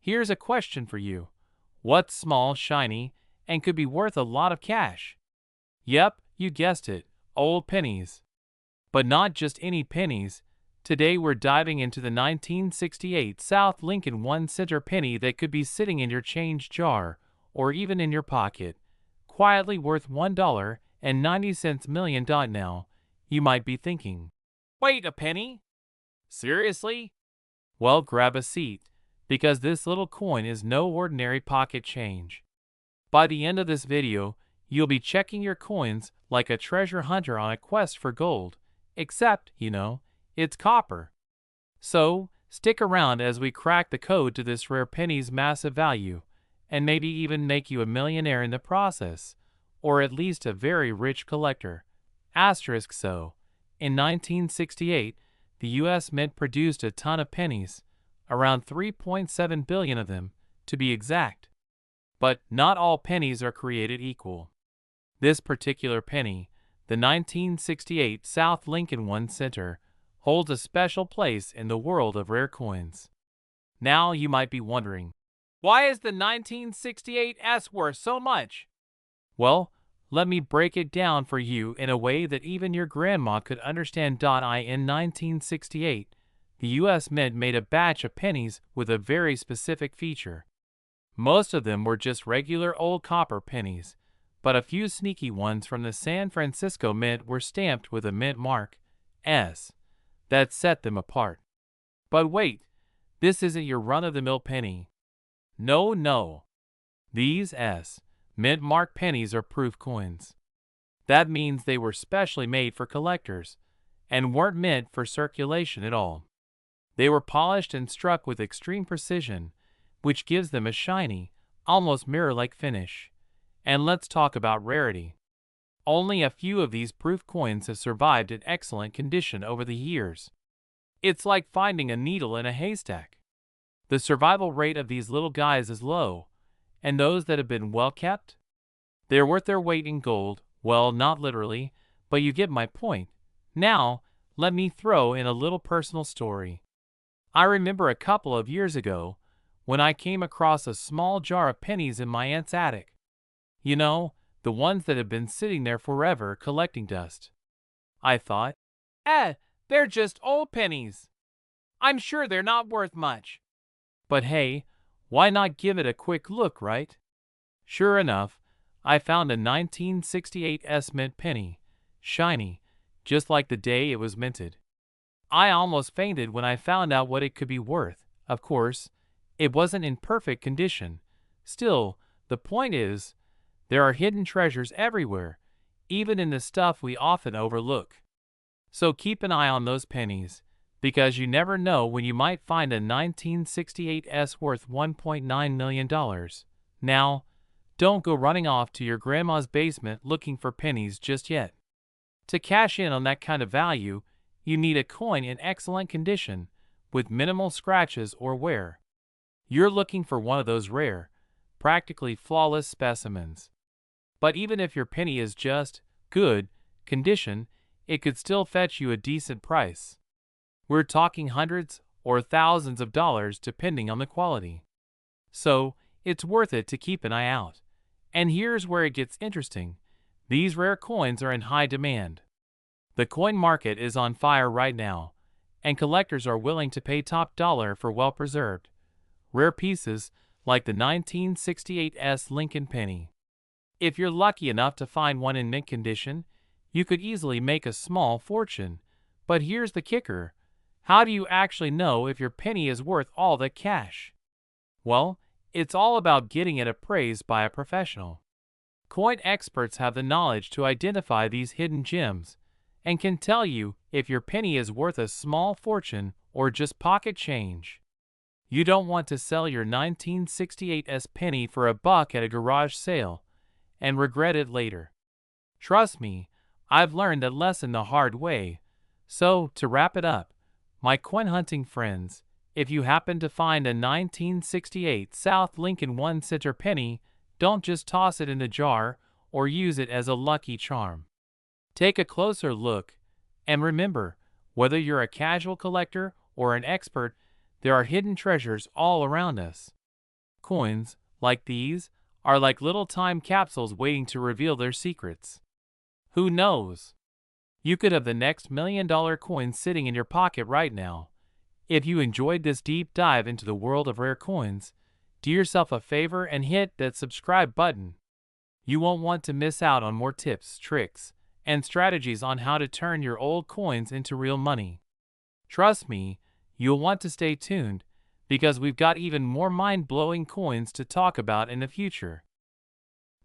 Here's a question for you. What's small, shiny, and could be worth a lot of cash? Yep, you guessed it, old pennies. But not just any pennies. Today we're diving into the 1968 South Lincoln 1-cent penny that could be sitting in your change jar, or even in your pocket, quietly worth $1.90 million now. You might be thinking, wait, a penny? Seriously? Well, grab a seat, because this little coin is no ordinary pocket change. By the end of this video, you'll be checking your coins like a treasure hunter on a quest for gold, except, it's copper. So, stick around as we crack the code to this rare penny's massive value, and maybe even make you a millionaire in the process, or at least a very rich collector. Asterisk so. In 1968, the U.S. Mint produced a ton of pennies, around 3.7 billion of them, to be exact. But not all pennies are created equal. This particular penny, the 1968 South Lincoln 1-cent, holds a special place in the world of rare coins. Now you might be wondering, why is the 1968 S worth so much? Well, let me break it down for you in a way that even your grandma could understand. In 1968, the U.S. Mint made a batch of pennies with a very specific feature. Most of them were just regular old copper pennies, but a few sneaky ones from the San Francisco Mint were stamped with a mint mark, S, that set them apart. But wait, this isn't your run-of-the-mill penny. No. These S, mint mark pennies are proof coins. That means they were specially made for collectors, and weren't meant for circulation at all. They were polished and struck with extreme precision, which gives them a shiny, almost mirror-like finish. And let's talk about rarity. Only a few of these proof coins have survived in excellent condition over the years. It's like finding a needle in a haystack. The survival rate of these little guys is low, and those that have been well kept? They're worth their weight in gold. Well, not literally, but you get my point. Now, let me throw in a little personal story. I remember a couple of years ago, when I came across a small jar of pennies in my aunt's attic. The ones that have been sitting there forever collecting dust. I thought, they're just old pennies. I'm sure they're not worth much. But hey, why not give it a quick look, right? Sure enough, I found a 1968 S mint penny, shiny, just like the day it was minted. I almost fainted when I found out what it could be worth. Of course, it wasn't in perfect condition. Still, the point is, there are hidden treasures everywhere, even in the stuff we often overlook. So keep an eye on those pennies, because you never know when you might find a 1968 S worth $1.9 million. Now, don't go running off to your grandma's basement looking for pennies just yet. To cash in on that kind of value, you need a coin in excellent condition, with minimal scratches or wear. You're looking for one of those rare, practically flawless specimens. But even if your penny is just good condition, it could still fetch you a decent price. We're talking hundreds or thousands of dollars depending on the quality. So, it's worth it to keep an eye out. And here's where it gets interesting. These rare coins are in high demand. The coin market is on fire right now, and collectors are willing to pay top dollar for well-preserved, rare pieces like the 1968 S Lincoln penny. If you're lucky enough to find one in mint condition, you could easily make a small fortune. But here's the kicker. How do you actually know if your penny is worth all that cash? Well, it's all about getting it appraised by a professional. Coin experts have the knowledge to identify these hidden gems, and can tell you if your penny is worth a small fortune or just pocket change. You don't want to sell your 1968 S penny for $1 at a garage sale and regret it later. Trust me, I've learned that lesson the hard way. So, to wrap it up, my coin hunting friends, if you happen to find a 1968 South Lincoln 1-cent penny, don't just toss it in the jar or use it as a lucky charm. Take a closer look, and remember, whether you're a casual collector or an expert, there are hidden treasures all around us. Coins, like these, are like little time capsules waiting to reveal their secrets. Who knows? You could have the next $1,000,000 coin sitting in your pocket right now. If you enjoyed this deep dive into the world of rare coins, do yourself a favor and hit that subscribe button. You won't want to miss out on more tips, tricks, and strategies on how to turn your old coins into real money. Trust me, you'll want to stay tuned, because we've got even more mind-blowing coins to talk about in the future.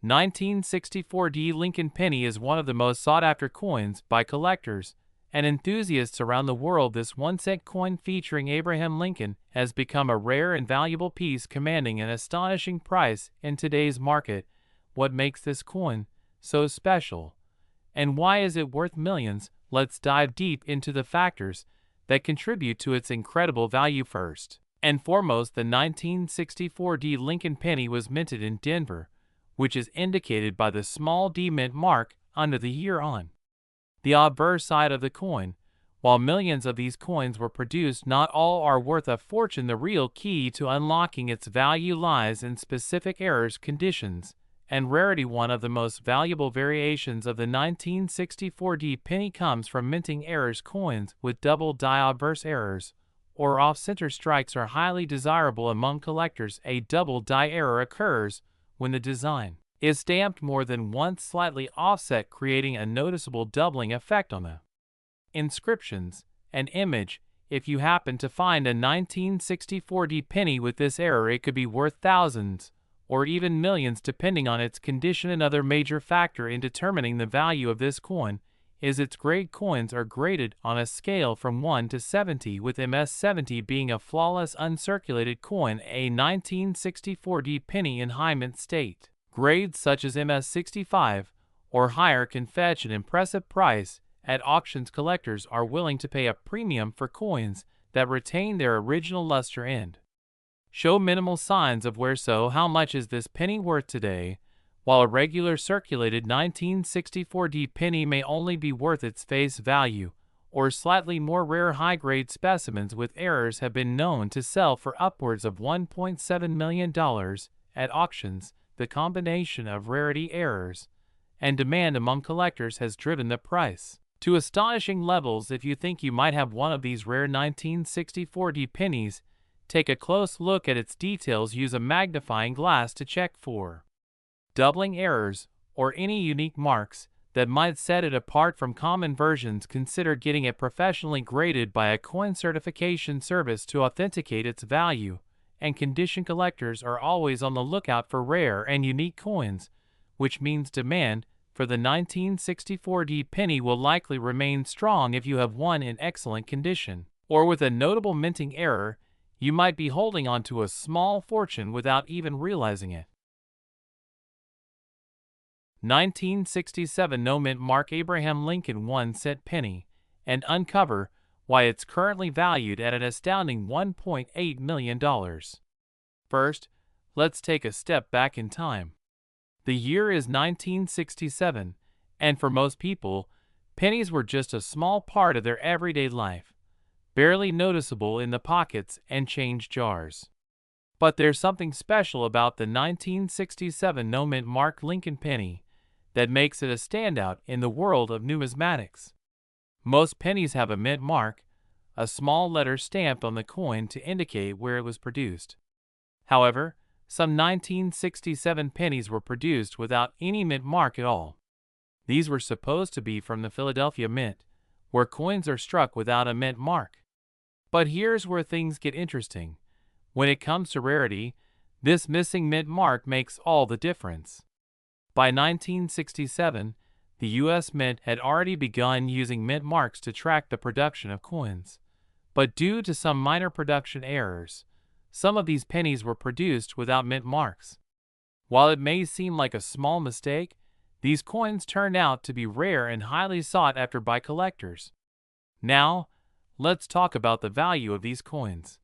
1964 Lincoln penny is one of the most sought-after coins by collectors and enthusiasts around the world. This 1-cent coin featuring Abraham Lincoln has become a rare and valuable piece commanding an astonishing price in today's market. What makes this coin so special? And why is it worth millions? Let's dive deep into the factors that contribute to its incredible value. First and foremost, the 1964 Lincoln penny was minted in Denver, which is indicated by the small D mint mark under the year on the obverse side of the coin. While millions of these coins were produced, not all are worth a fortune. The real key to unlocking its value lies in specific errors, conditions, and rarity. One of the most valuable variations of the 1964 penny comes from minting errors. Coins with double die obverse errors or off-center strikes are highly desirable among collectors. A double die error occurs when the design is stamped more than once, slightly offset, creating a noticeable doubling effect on the inscriptions and image. If you happen to find a 1964 penny with this error, it could be worth thousands or even millions depending on its condition. Another major factor in determining the value of this coin is its grade. Coins are graded on a scale from 1 to 70, with MS-70 being a flawless uncirculated coin. A 1964 penny in high mint state grades such as MS-65 or higher can fetch an impressive price at auctions. Collectors are willing to pay a premium for coins that retain their original luster and show minimal signs of wear. So how much is this penny worth today? While a regular circulated 1964 penny may only be worth its face value or slightly more, rare high-grade specimens with errors have been known to sell for upwards of $1.7 million at auctions. The combination of rarity, errors, and demand among collectors has driven the price to astonishing levels. If you think you might have one of these rare 1964 pennies, take a close look at its details. Use a magnifying glass to check for doubling errors or any unique marks that might set it apart from common versions. Consider getting it professionally graded by a coin certification service to authenticate its value and condition. Collectors are always on the lookout for rare and unique coins, which means demand for the 1964 penny will likely remain strong. If you have one in excellent condition or with a notable minting error, you might be holding on to a small fortune without even realizing it. 1967 no mint mark Abraham Lincoln 1-cent penny, and uncover why it's currently valued at an astounding $1.8 million. First, let's take a step back in time. The year is 1967, and for most people, pennies were just a small part of their everyday life, barely noticeable in the pockets and change jars. But there's something special about the 1967 no mint mark Lincoln penny that makes it a standout in the world of numismatics. Most pennies have a mint mark, a small letter stamped on the coin to indicate where it was produced. However, some 1967 pennies were produced without any mint mark at all. These were supposed to be from the Philadelphia Mint, where coins are struck without a mint mark. But here's where things get interesting. When it comes to rarity, this missing mint mark makes all the difference. By 1967, the U.S. Mint had already begun using mint marks to track the production of coins. But due to some minor production errors, some of these pennies were produced without mint marks. While it may seem like a small mistake, these coins turned out to be rare and highly sought after by collectors. Now, let's talk about the value of these coins.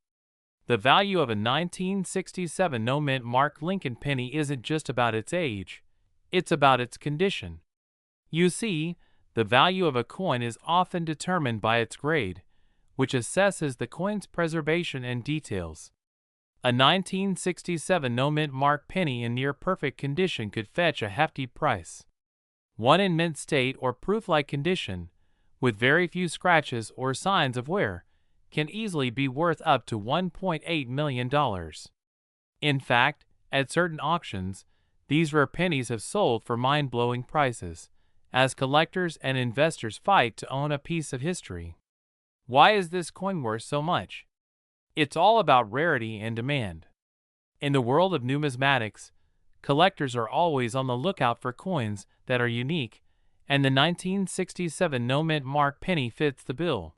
The value of a 1967 no mint mark Lincoln penny isn't just about its age, it's about its condition. You see, the value of a coin is often determined by its grade, which assesses the coin's preservation and details. A A 1967 no-mint mark penny in near-perfect condition could fetch a hefty price. One in mint state or proof-like condition, with very few scratches or signs of wear, can easily be worth up to $1.8 million. In fact, at certain auctions, these rare pennies have sold for mind-blowing prices, as collectors and investors fight to own a piece of history. Why is this coin worth so much? It's all about rarity and demand. In the world of numismatics, collectors are always on the lookout for coins that are unique, and the 1967 no-mint mark penny fits the bill.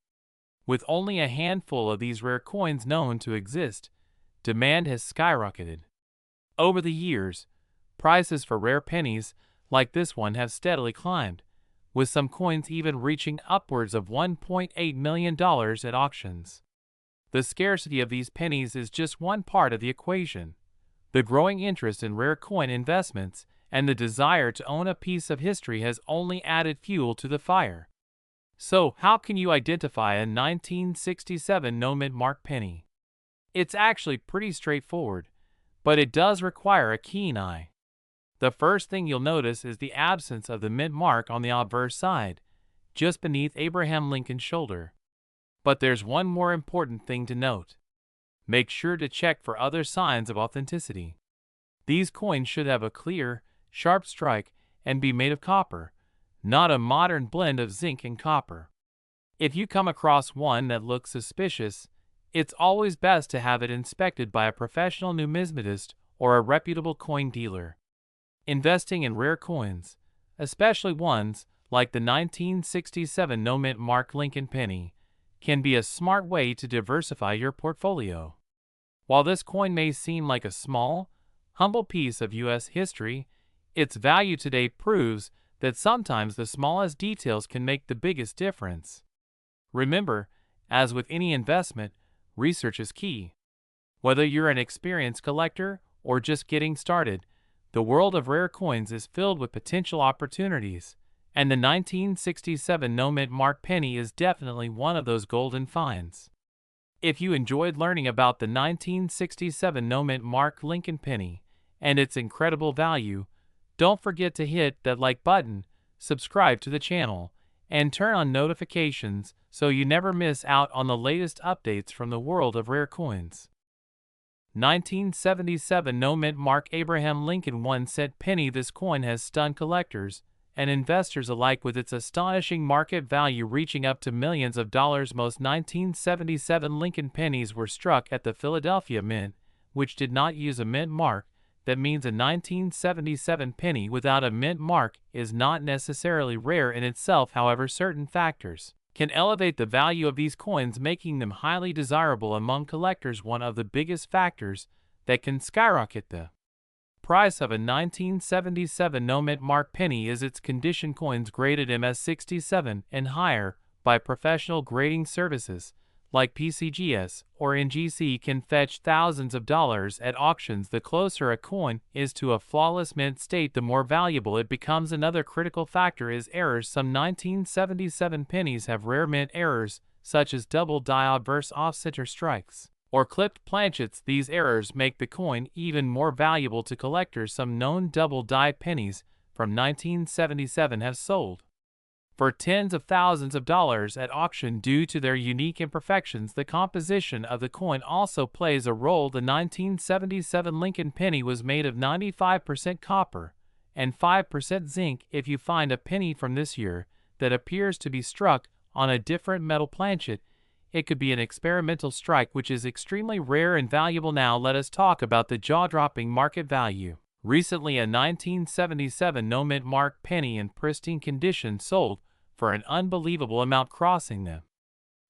With only a handful of these rare coins known to exist, demand has skyrocketed. Over the years, prices for rare pennies like this one have steadily climbed, with some coins even reaching upwards of $1.8 million at auctions. The scarcity of these pennies is just one part of the equation. The growing interest in rare coin investments and the desire to own a piece of history has only added fuel to the fire. So, how can you identify a 1967 no-mint mark penny? It's actually pretty straightforward, but it does require a keen eye. The first thing you'll notice is the absence of the mint mark on the obverse side, just beneath Abraham Lincoln's shoulder. But there's one more important thing to note. Make sure to check for other signs of authenticity. These coins should have a clear, sharp strike and be made of copper, not a modern blend of zinc and copper. If you come across one that looks suspicious, it's always best to have it inspected by a professional numismatist or a reputable coin dealer. Investing in rare coins, especially ones like the 1967 no-mint mark Lincoln penny, can be a smart way to diversify your portfolio. While this coin may seem like a small, humble piece of U.S. history, its value today proves that sometimes the smallest details can make the biggest difference. Remember, as with any investment, research is key. Whether you're an experienced collector or just getting started, the world of rare coins is filled with potential opportunities, and the 1967 no-mint mark penny is definitely one of those golden finds. If you enjoyed learning about the 1967 no-mint mark Lincoln penny and its incredible value, don't forget to hit that like button, subscribe to the channel, and turn on notifications so you never miss out on the latest updates from the world of rare coins. 1977 no-mint mark Abraham Lincoln 1-cent penny. This coin has stunned collectors and investors alike with its astonishing market value reaching up to millions of dollars. Most 1977 Lincoln pennies were struck at the Philadelphia Mint, which did not use a mint mark. That means a 1977 penny without a mint mark is not necessarily rare in itself. However, certain factors can elevate the value of these coins, making them highly desirable among collectors. One of the biggest factors that can skyrocket the price of a 1977 no-mint mark penny is its condition. Coins graded MS67 and higher by professional grading services like PCGS or NGC can fetch thousands of dollars at auctions. The closer a coin is to a flawless mint state, the more valuable it becomes. Another critical factor is errors. Some 1977 pennies have rare mint errors, such as double die obverse off-center strikes or clipped planchets. These errors make the coin even more valuable to collectors. Some known double die pennies from 1977 have sold for tens of thousands of dollars at auction due to their unique imperfections. The composition of the coin also plays a role. The 1977 Lincoln penny was made of 95% copper and 5% zinc. If you find a penny from this year that appears to be struck on a different metal planchet, it could be an experimental strike, which is extremely rare and valuable. Now let us talk about the jaw-dropping market value. Recently, a 1977 no-mint mark penny in pristine condition sold for an unbelievable amount, crossing the $1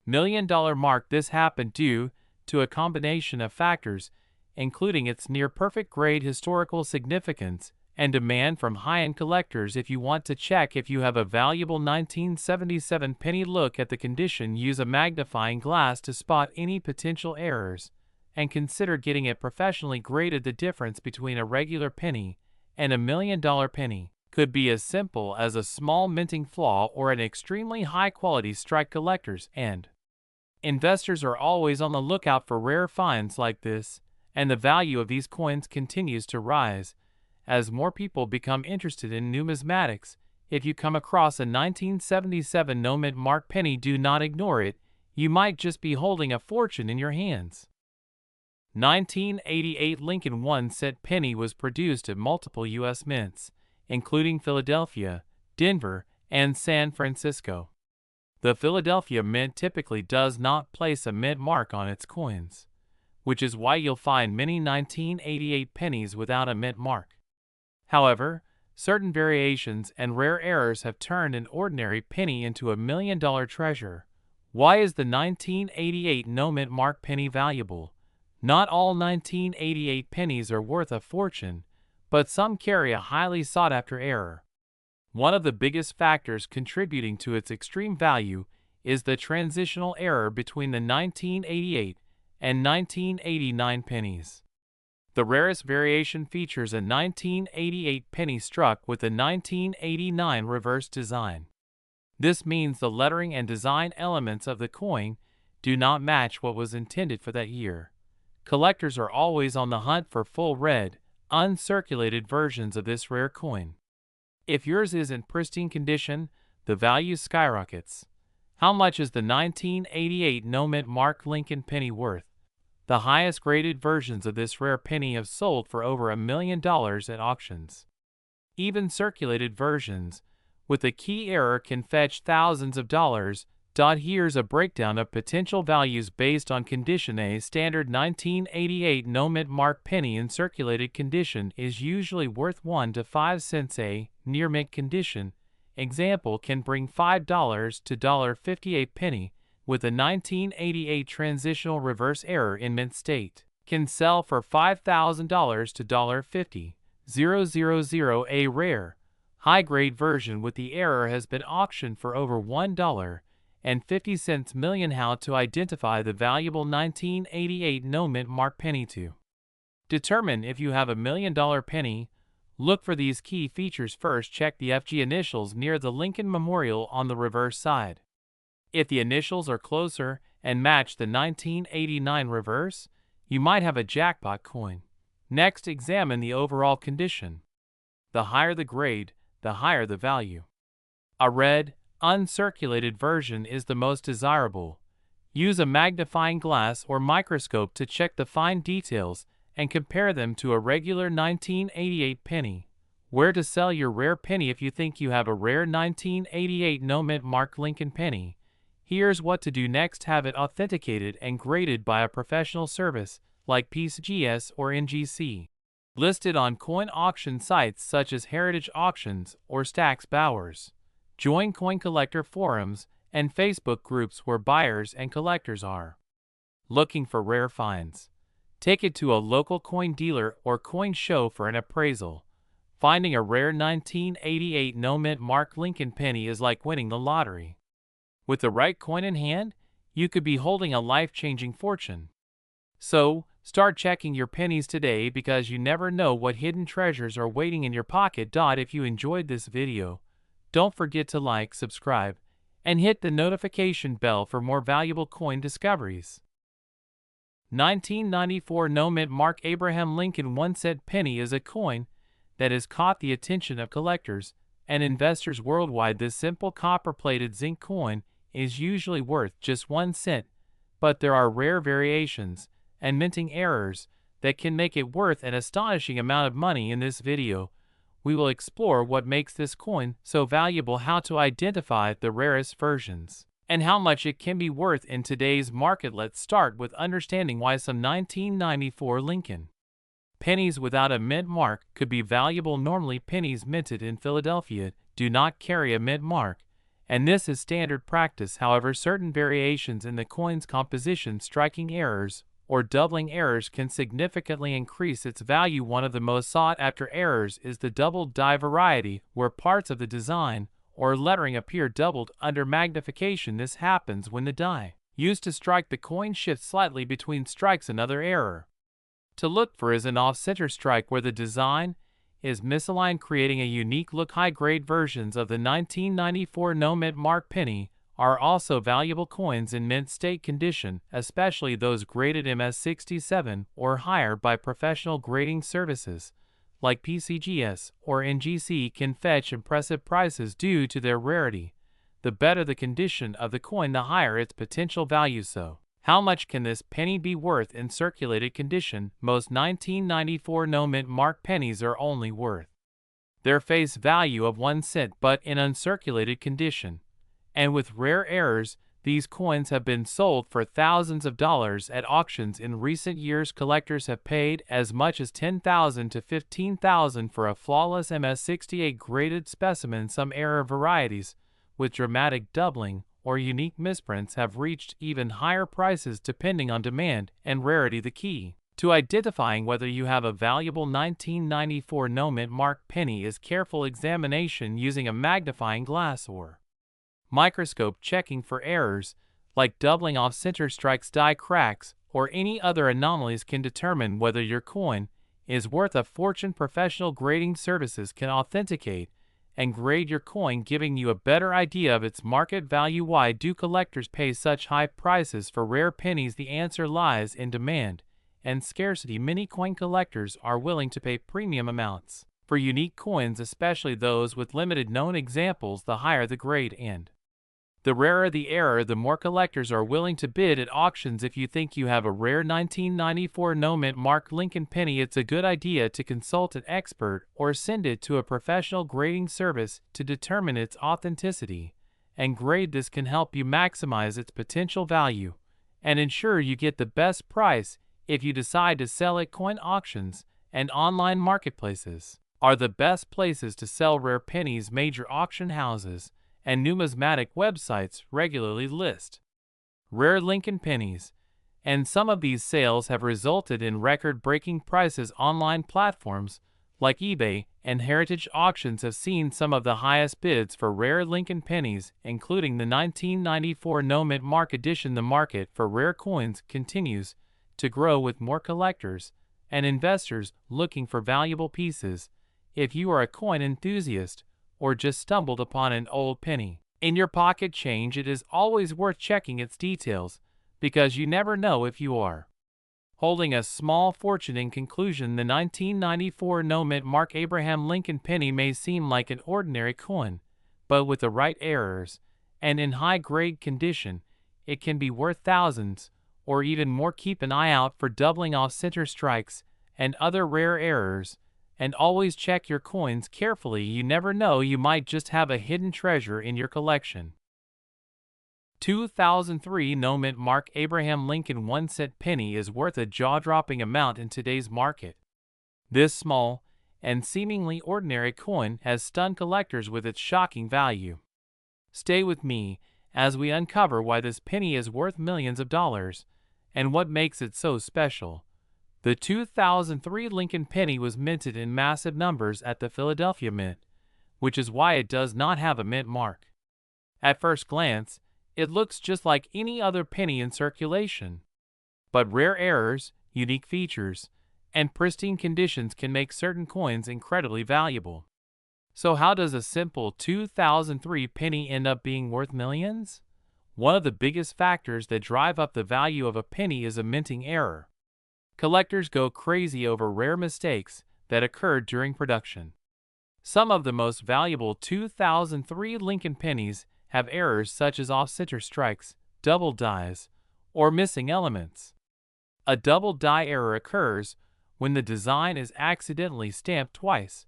million mark. This happened due to a combination of factors, including its near-perfect grade, historical significance, and demand from high-end collectors. If you want to check if you have a valuable 1977 penny, look at the condition, use a magnifying glass to spot any potential errors, and consider getting it professionally graded. The difference between a regular penny and a $1 million penny could be as simple as a small minting flaw or an extremely high-quality strike. Collectors and investors are always on the lookout for rare finds like this, and the value of these coins continues to rise as more people become interested in numismatics. If you come across a 1977 no-mint mark penny, do not ignore it. You might just be holding a fortune in your hands. 1988 Lincoln 1-cent penny was produced at multiple U.S. mints, including Philadelphia, Denver, and San Francisco. The Philadelphia Mint typically does not place a mint mark on its coins, which is why you'll find many 1988 pennies without a mint mark. However, certain variations and rare errors have turned an ordinary penny into a million-dollar treasure. Why is the 1988 no-mint mark penny valuable? Not all 1988 pennies are worth a fortune, but some carry a highly sought-after error. One of the biggest factors contributing to its extreme value is the transitional error between the 1988 and 1989 pennies. The rarest variation features a 1988 penny struck with a 1989 reverse design. This means the lettering and design elements of the coin do not match what was intended for that year. Collectors are always on the hunt for full red, uncirculated versions of this rare coin. If yours is in pristine condition, the value skyrockets. How much is the 1988 no-mint mark Lincoln penny worth? The highest graded versions of this rare penny have sold for over $1 million at auctions. Even circulated versions, with a key error, can fetch thousands of dollars. Here's a breakdown of potential values based on condition. A standard 1988 no-mint mark penny in circulated condition is usually worth 1 to 5 cents. A near-mint condition example can bring $5 to $1.58 penny, with a 1988 transitional reverse error in mint state can sell for $5,000 to $1.50. A rare, high-grade version with the error has been auctioned for over $1.50 million. How to identify the valuable 1988 no-mint mark penny? To determine if you have $1 million penny, look for these key features. First, check the FG initials near the Lincoln Memorial on the reverse side. If the initials are closer and match the 1989 reverse, you might have a jackpot coin. Next, examine the overall condition. The higher the grade, the higher the value. A red, uncirculated version is the most desirable. Use a magnifying glass or microscope to check the fine details and compare them to a regular 1988 penny. Where to sell your rare penny? If you think you have a rare 1988 no-mint mark Lincoln penny, here's what to do next. Have it authenticated and graded by a professional service like PCGS or NGC. Listed on coin auction sites such as Heritage Auctions or Stax Bowers. Join coin collector forums and Facebook groups where buyers and collectors are looking for rare finds. Take it to a local coin dealer or coin show for an appraisal. Finding a rare 1988 no-mint mark Lincoln penny is like winning the lottery. With the right coin in hand, you could be holding a life-changing fortune. So, start checking your pennies today, because you never know what hidden treasures are waiting in your pocket. If you enjoyed this video, don't forget to like, subscribe, and hit the notification bell for more valuable coin discoveries. 1994 no-mint mark Abraham Lincoln 1-cent penny is a coin that has caught the attention of collectors and investors worldwide. This simple copper-plated zinc coin is usually worth just 1 cent, but there are rare variations and minting errors that can make it worth an astonishing amount of money. In this video, we will explore what makes this coin so valuable, how to identify the rarest versions, and how much it can be worth in today's market. Let's start with understanding why some 1994 Lincoln pennies without a mint mark could be valuable. Normally, pennies minted in Philadelphia do not carry a mint mark, and this is standard practice. However, certain variations in the coin's composition, striking errors, or doubling errors can significantly increase its value. One of the most sought-after errors is the doubled die variety, where parts of the design or lettering appear doubled under magnification. This happens when the die used to strike the coin shifts slightly between strikes. Another error to look for is an off-center strike where the design is misaligned, creating a unique look. High-grade versions of the 1994 no-mint mark penny are also valuable coins in mint state condition, especially those graded MS67 or higher by professional grading services, like PCGS or NGC, can fetch impressive prices due to their rarity. The better the condition of the coin, the higher its potential value. So, how much can this penny be worth in circulated condition? Most 1994 no-mint mark pennies are only worth their face value of 1 cent, but in uncirculated condition, and with rare errors, these coins have been sold for thousands of dollars at auctions in recent years. Collectors have paid as much as $10,000 to $15,000 for a flawless MS68 graded specimen. Some error varieties, with dramatic doubling or unique misprints, have reached even higher prices depending on demand and rarity. The key to identifying whether you have a valuable 1994 no-mint mark penny is careful examination using a magnifying glass or microscope. Checking for errors like doubling off center strikes, die cracks, or any other anomalies can determine whether your coin is worth a fortune. Professional grading services can authenticate and grade your coin, giving you a better idea of its market value. Why do collectors pay such high prices for rare pennies? The answer lies in demand and scarcity. Many coin collectors are willing to pay premium amounts for unique coins, especially those with limited known examples. The higher the grade and the rarer the error, the more collectors are willing to bid at auctions. If you think you have a rare 1994 no-mint mark Lincoln penny, it's a good idea to consult an expert or send it to a professional grading service to determine its authenticity and grade. This can help you maximize its potential value and ensure you get the best price. If you decide to sell at coin auctions and online marketplaces are the best places to sell rare pennies. Major auction houses and numismatic websites regularly list rare Lincoln pennies, and some of these sales have resulted in record-breaking prices. Online platforms like eBay and heritage auctions have seen some of the highest bids for rare Lincoln pennies, including the 1994 no-mint mark edition. The market for rare coins continues to grow, with more collectors and investors looking for valuable pieces. If you are a coin enthusiast or just stumbled upon an old penny in your pocket change, it is always worth checking its details, because you never know if you are holding a small fortune. In conclusion, the 1994 no-mint mark Abraham Lincoln penny may seem like an ordinary coin, but with the right errors and in high-grade condition, it can be worth thousands or even more. Keep an eye out for doubling off center strikes and other rare errors, and always check your coins carefully. You never know, you might just have a hidden treasure in your collection. 2003 no-mint mark Abraham Lincoln 1 cent penny is worth a jaw-dropping amount in today's market. This small and seemingly ordinary coin has stunned collectors with its shocking value. Stay with me as we uncover why this penny is worth millions of dollars and what makes it so special. The 2003 Lincoln penny was minted in massive numbers at the Philadelphia Mint, which is why it does not have a mint mark. At first glance, it looks just like any other penny in circulation. But rare errors, unique features, and pristine conditions can make certain coins incredibly valuable. So how does a simple 2003 penny end up being worth millions? One of the biggest factors that drive up the value of a penny is a minting error. Collectors go crazy over rare mistakes that occurred during production. Some of the most valuable 2003 Lincoln pennies have errors such as off-center strikes, double dies, or missing elements. A double die error occurs when the design is accidentally stamped twice,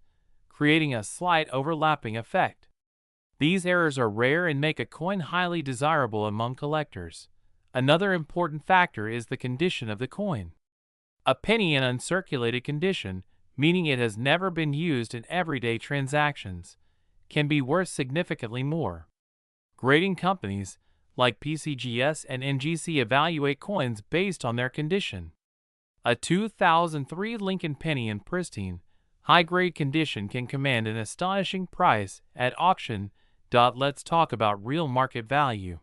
creating a slight overlapping effect. These errors are rare and make a coin highly desirable among collectors. Another important factor is the condition of the coin. A penny in uncirculated condition, meaning it has never been used in everyday transactions, can be worth significantly more. Grading companies like PCGS and NGC evaluate coins based on their condition. A 2003 Lincoln penny in pristine, high-grade condition can command an astonishing price at auction. Let's talk about real market value.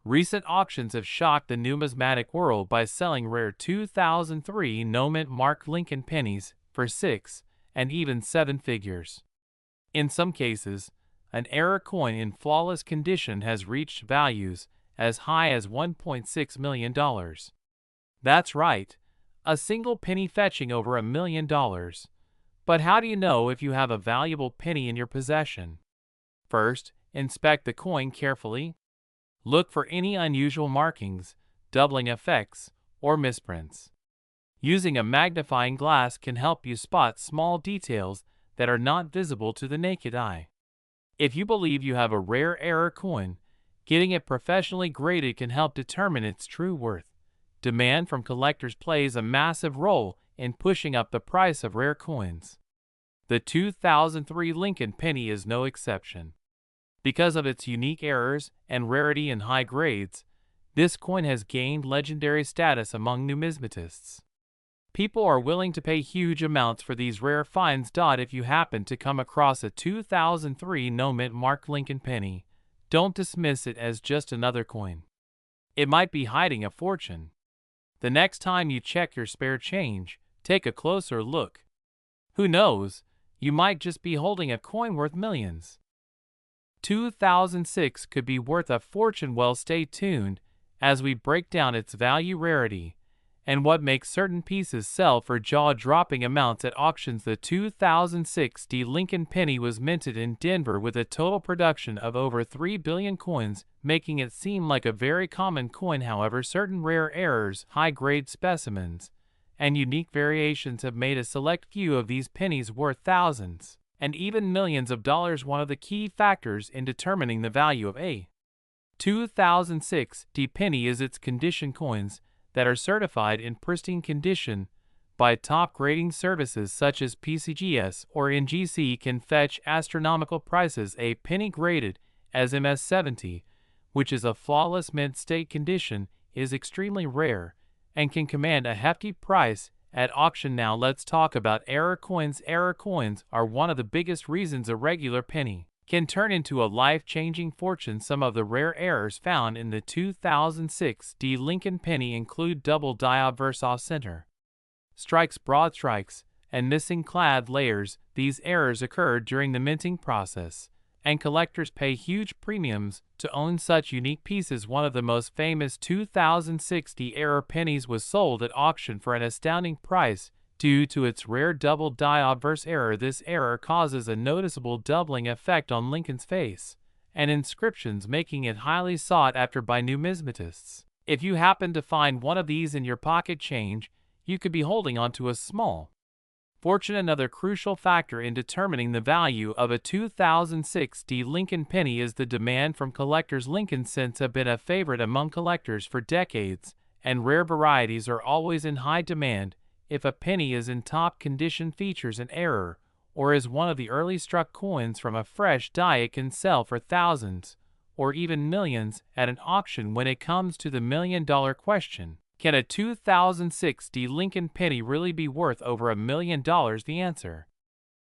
Recent auctions have shocked the numismatic world by selling rare 2003 no-mint mark Lincoln pennies for 6 and even 7 figures. In some cases, an error coin in flawless condition has reached values as high as $1.6 million. That's right, a single penny fetching over $1 million. But how do you know if you have a valuable penny in your possession? First, inspect the coin carefully. Look for any unusual markings, doubling effects, or misprints. Using a magnifying glass can help you spot small details that are not visible to the naked eye. If you believe you have a rare error coin, getting it professionally graded can help determine its true worth. Demand from collectors plays a massive role in pushing up the price of rare coins. The 2003 Lincoln penny is no exception. Because of its unique errors and rarity in high grades, this coin has gained legendary status among numismatists. People are willing to pay huge amounts for these rare finds. If you happen to come across a 2003 no-mint mark Lincoln penny, don't dismiss it as just another coin. It might be hiding a fortune. The next time you check your spare change, take a closer look. Who knows, you might just be holding a coin worth millions. 2006 could be worth a fortune. Well, stay tuned as we break down its value, rarity, and what makes certain pieces sell for jaw-dropping amounts at auctions. The 2006 Lincoln penny was minted in Denver with a total production of over 3 billion coins, making it seem like a very common coin. However, certain rare errors, high-grade specimens, and unique variations have made a select few of these pennies worth thousands and even millions of dollars. One of the key factors in determining the value of a 2006 penny is its condition. Coins that are certified in pristine condition by top grading services such as PCGS or NGC can fetch astronomical prices. A penny graded as MS-70, which is a flawless mint state condition, is extremely rare and can command a hefty price at auction. Now let's talk about error coins. Error coins are one of the biggest reasons a regular penny can turn into a life-changing fortune. Some of the rare errors found in the 2006 Lincoln penny include double die obverse off-center strikes, broad strikes, and missing clad layers. These errors occurred during the minting process, and collectors pay huge premiums to own such unique pieces. One of the most famous 2006 error pennies was sold at auction for an astounding price due to its rare double die obverse error. This error causes a noticeable doubling effect on Lincoln's face and inscriptions, making it highly sought after by numismatists. If you happen to find one of these in your pocket change, you could be holding onto a small fortune. Another crucial factor in determining the value of a 2006 Lincoln penny is the demand from collectors. Lincoln cents have been a favorite among collectors for decades, and rare varieties are always in high demand. If a penny is in top condition, features an error, or is one of the early struck coins from a fresh die, it can sell for thousands or even millions at an auction. When it comes to the million-dollar question, can a 2006 Lincoln penny really be worth over $1 million? The answer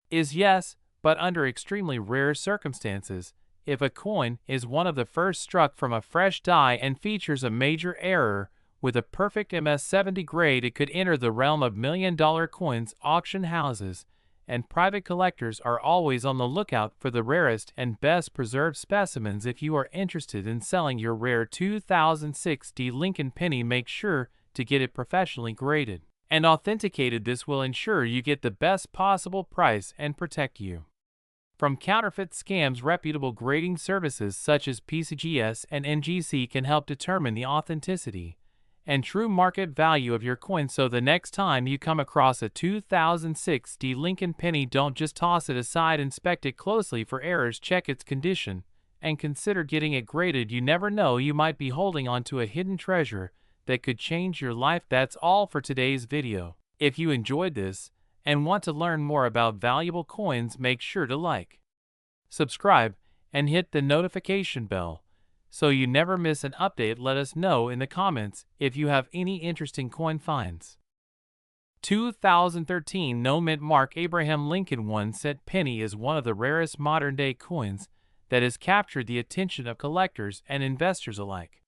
is yes, but under extremely rare circumstances. If a coin is one of the first struck from a fresh die and features a major error with a perfect MS-70 grade, it could enter the realm of million-dollar coins. Auction houses and private collectors are always on the lookout for the rarest and best preserved specimens. If you are interested in selling your rare 2006 Lincoln penny, make sure to get it professionally graded and authenticated. This will ensure you get the best possible price and protect you from counterfeit scams. Reputable grading services such as PCGS and NGC can help determine the authenticity and true market value of your coin. So the next time you come across a 2006 Lincoln penny, don't just toss it aside. Inspect it closely for errors, check its condition, and consider getting it graded. You never know, you might be holding onto a hidden treasure that could change your life. That's all for today's video. If you enjoyed this and want to learn more about valuable coins, make sure to like, subscribe, and hit the notification bell so you never miss an update. Let us know in the comments if you have any interesting coin finds. 2013 no-mint mark Abraham Lincoln 1-cent penny is one of the rarest modern-day coins that has captured the attention of collectors and investors alike.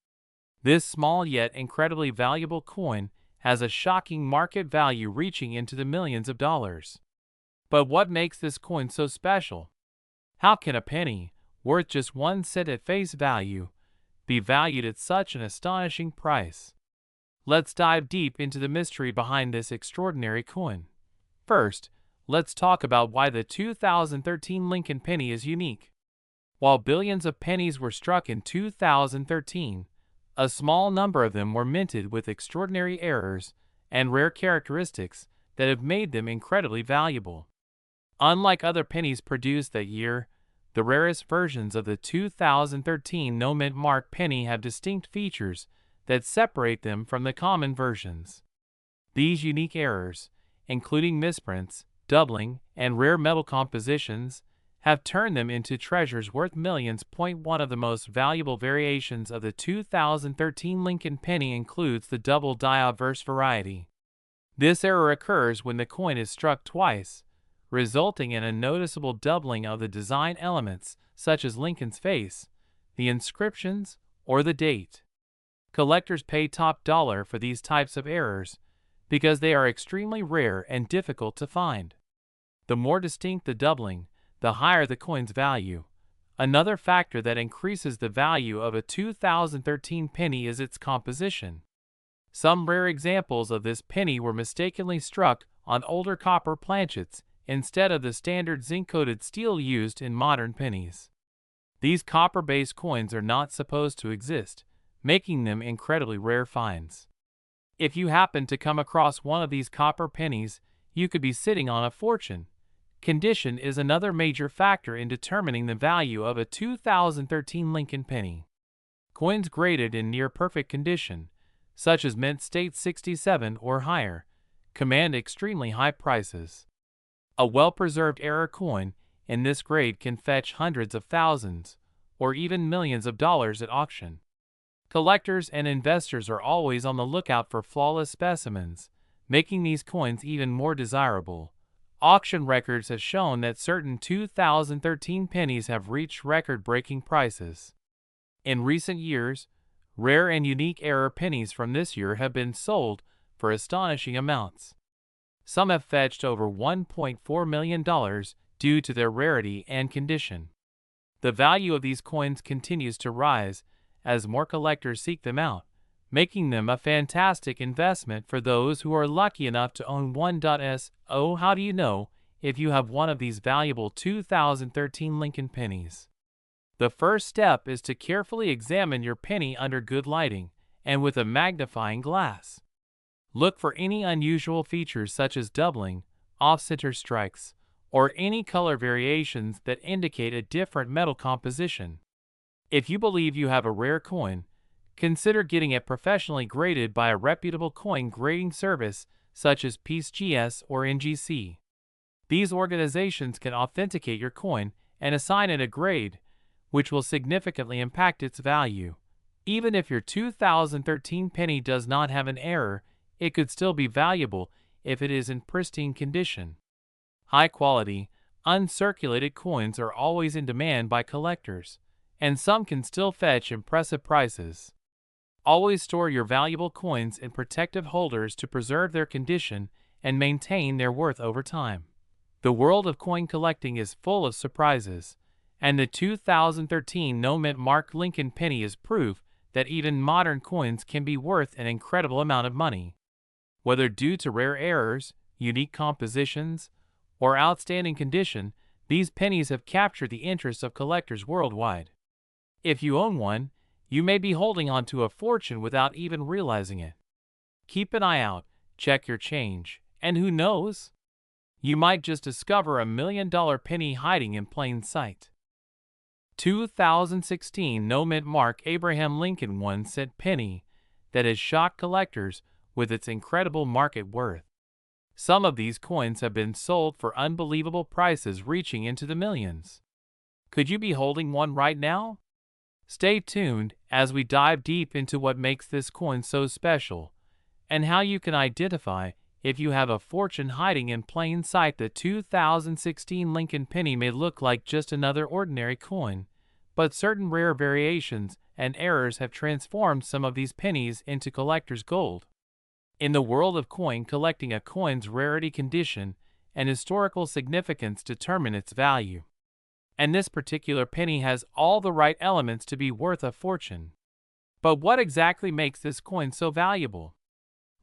This small yet incredibly valuable coin has a shocking market value reaching into the millions of dollars. But what makes this coin so special? How can a penny worth just 1 cent at face value, be valued at such an astonishing price? Let's dive deep into the mystery behind this extraordinary coin. First, let's talk about why the 2013 Lincoln penny is unique. While billions of pennies were struck in 2013, a small number of them were minted with extraordinary errors and rare characteristics that have made them incredibly valuable. Unlike other pennies produced that year, the rarest versions of the 2013 no-mint mark penny have distinct features that separate them from the common versions. These unique errors, including misprints, doubling, and rare metal compositions, have turned them into treasures worth millions. One of the most valuable variations of the 2013 Lincoln penny includes the double die obverse variety. This error occurs when the coin is struck twice, resulting in a noticeable doubling of the design elements such as Lincoln's face, the inscriptions, or the date. Collectors pay top dollar for these types of errors because they are extremely rare and difficult to find. The more distinct the doubling, the higher the coin's value. Another factor that increases the value of a 2013 penny is its composition. Some rare examples of this penny were mistakenly struck on older copper planchets instead of the standard zinc-coated steel used in modern pennies. These copper-based coins are not supposed to exist, making them incredibly rare finds. If you happen to come across one of these copper pennies, you could be sitting on a fortune. Condition is another major factor in determining the value of a 2013 Lincoln penny. Coins graded in near-perfect condition, such as mint state 67 or higher, command extremely high prices. A well-preserved error coin in this grade can fetch hundreds of thousands, or even millions of dollars at auction. Collectors and investors are always on the lookout for flawless specimens, making these coins even more desirable. Auction records have shown that certain 2013 pennies have reached record-breaking prices. In recent years, rare and unique error pennies from this year have been sold for astonishing amounts. Some have fetched over $1.4 million due to their rarity and condition. The value of these coins continues to rise as more collectors seek them out, making them a fantastic investment for those who are lucky enough to own one. So how do you know if you have one of these valuable 2013 Lincoln pennies? The first step is to carefully examine your penny under good lighting and with a magnifying glass. Look for any unusual features such as doubling, off-center strikes, or any color variations that indicate a different metal composition. If you believe you have a rare coin, consider getting it professionally graded by a reputable coin grading service such as PCGS or NGC. These organizations can authenticate your coin and assign it a grade, which will significantly impact its value. Even if your 2013 penny does not have an error, it could still be valuable if it is in pristine condition. High-quality, uncirculated coins are always in demand by collectors, and some can still fetch impressive prices. Always store your valuable coins in protective holders to preserve their condition and maintain their worth over time. The world of coin collecting is full of surprises, and the 2013 no-mint mark Lincoln penny is proof that even modern coins can be worth an incredible amount of money. Whether due to rare errors, unique compositions, or outstanding condition, these pennies have captured the interest of collectors worldwide. If you own one, you may be holding on to a fortune without even realizing it. Keep an eye out, check your change, and who knows? You might just discover $1 million penny hiding in plain sight. 2016 no-mint mark Abraham Lincoln 1-cent penny that has shocked collectors with its incredible market worth. Some of these coins have been sold for unbelievable prices reaching into the millions. Could you be holding one right now? Stay tuned as we dive deep into what makes this coin so special and how you can identify if you have a fortune hiding in plain sight. The 2016 Lincoln penny may look like just another ordinary coin, but certain rare variations and errors have transformed some of these pennies into collector's gold. In the world of coin collecting, a coin's rarity, condition, and historical significance determine its value. and this particular penny has all the right elements to be worth a fortune. But what exactly makes this coin so valuable?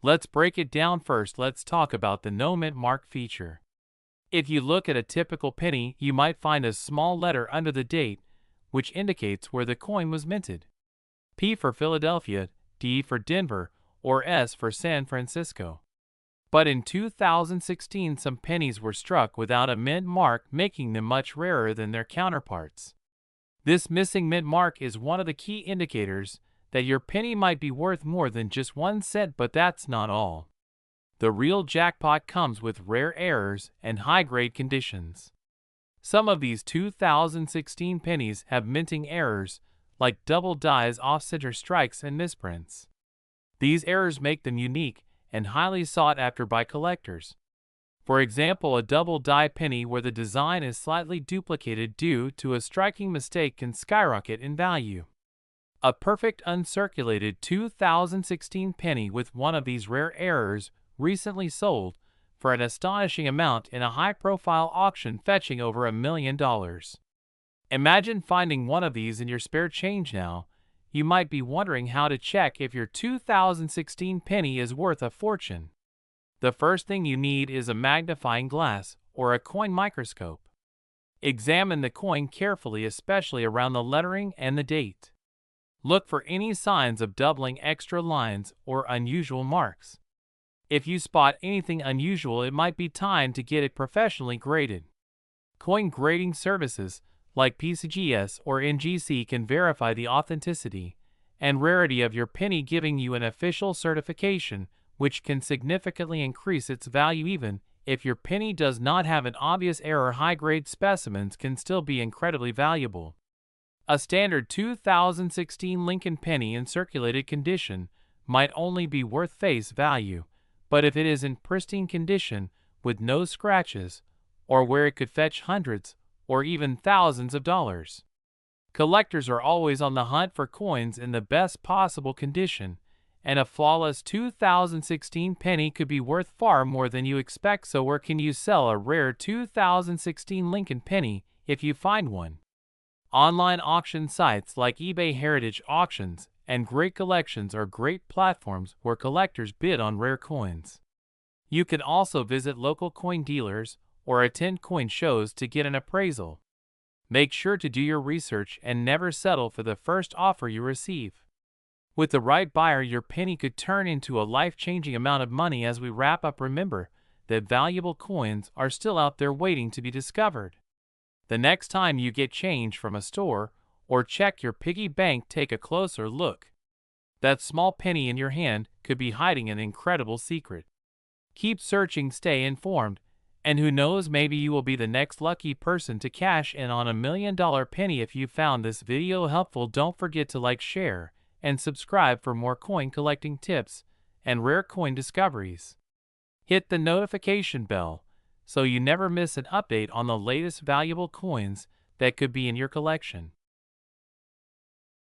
Let's break it down first. Let's talk about the no mint mark feature. If you look at a typical penny, you might find a small letter under the date, which indicates where the coin was minted. P for Philadelphia, D for Denver, or S for San Francisco. But in 2016, some pennies were struck without a mint mark, making them much rarer than their counterparts. This missing mint mark is one of the key indicators that your penny might be worth more than just 1 cent, but that's not all. The real jackpot comes with rare errors and high-grade conditions. Some of these 2016 pennies have minting errors, like double dies, off-center strikes, and misprints. These errors make them unique and highly sought after by collectors. For example, a double die penny where the design is slightly duplicated due to a striking mistake can skyrocket in value. A perfect uncirculated 2016 penny with one of these rare errors recently sold for an astonishing amount in a high-profile auction, fetching over $1 million. Imagine finding one of these in your spare change now. You might be wondering how to check if your 2016 penny is worth a fortune. The first thing you need is a magnifying glass or a coin microscope. Examine the coin carefully, especially around the lettering and the date. Look for any signs of doubling, extra lines, or unusual marks. If you spot anything unusual, it might be time to get it professionally graded. Coin grading services like PCGS or NGC can verify the authenticity and rarity of your penny, giving you an official certification, which can significantly increase its value. Even if your penny does not have an obvious error, high-grade specimens can still be incredibly valuable. A standard 2016 Lincoln penny in circulated condition might only be worth face value, but if it is in pristine condition with no scratches, or where it could fetch hundreds or even thousands of dollars. Collectors are always on the hunt for coins in the best possible condition, and a flawless 2016 penny could be worth far more than you expect. So where can you sell a rare 2016 Lincoln penny if you find one? Online auction sites like eBay, Heritage Auctions, and Great Collections are great platforms where collectors bid on rare coins. You can also visit local coin dealers or attend coin shows to get an appraisal. Make sure to do your research and never settle for the first offer you receive. With the right buyer, your penny could turn into a life-changing amount of money. As we wrap up, remember that valuable coins are still out there waiting to be discovered. The next time you get change from a store or check your piggy bank, take a closer look. That small penny in your hand could be hiding an incredible secret. Keep searching, stay informed, and who knows, maybe you will be the next lucky person to cash in on $1 million penny. If you found this video helpful, don't forget to like, share, and subscribe for more coin collecting tips and rare coin discoveries. Hit the notification bell so you never miss an update on the latest valuable coins that could be in your collection.